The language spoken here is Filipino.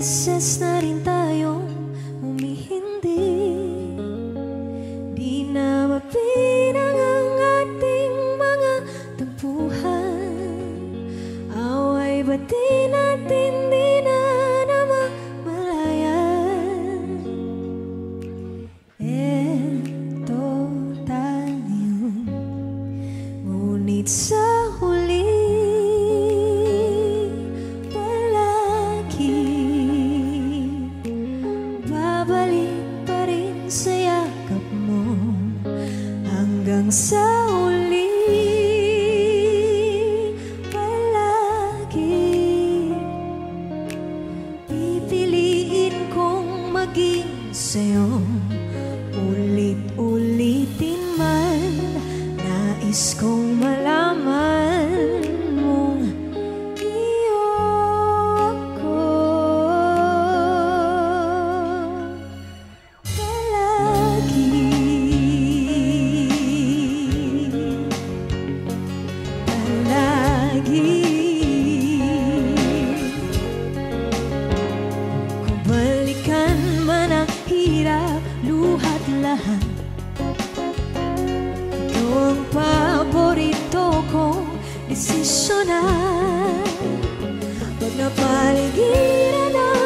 beses na rin tayong humihindi. Di na mapinang ang ating mga tampuhan. Away ba't di natin di na namamalayan? Eto tayo, ngunit sa huli babalik pa rin sa yakap mo hanggang sa uli. Palagi pipiliin kong maging sa'yo, ulit-ulitin man. Nais kong malaman mong iyo ako. Kung balikan man ang hirap, luhat lahat, ikaw ang paborito kong desisyonan. Pag napaligiran ang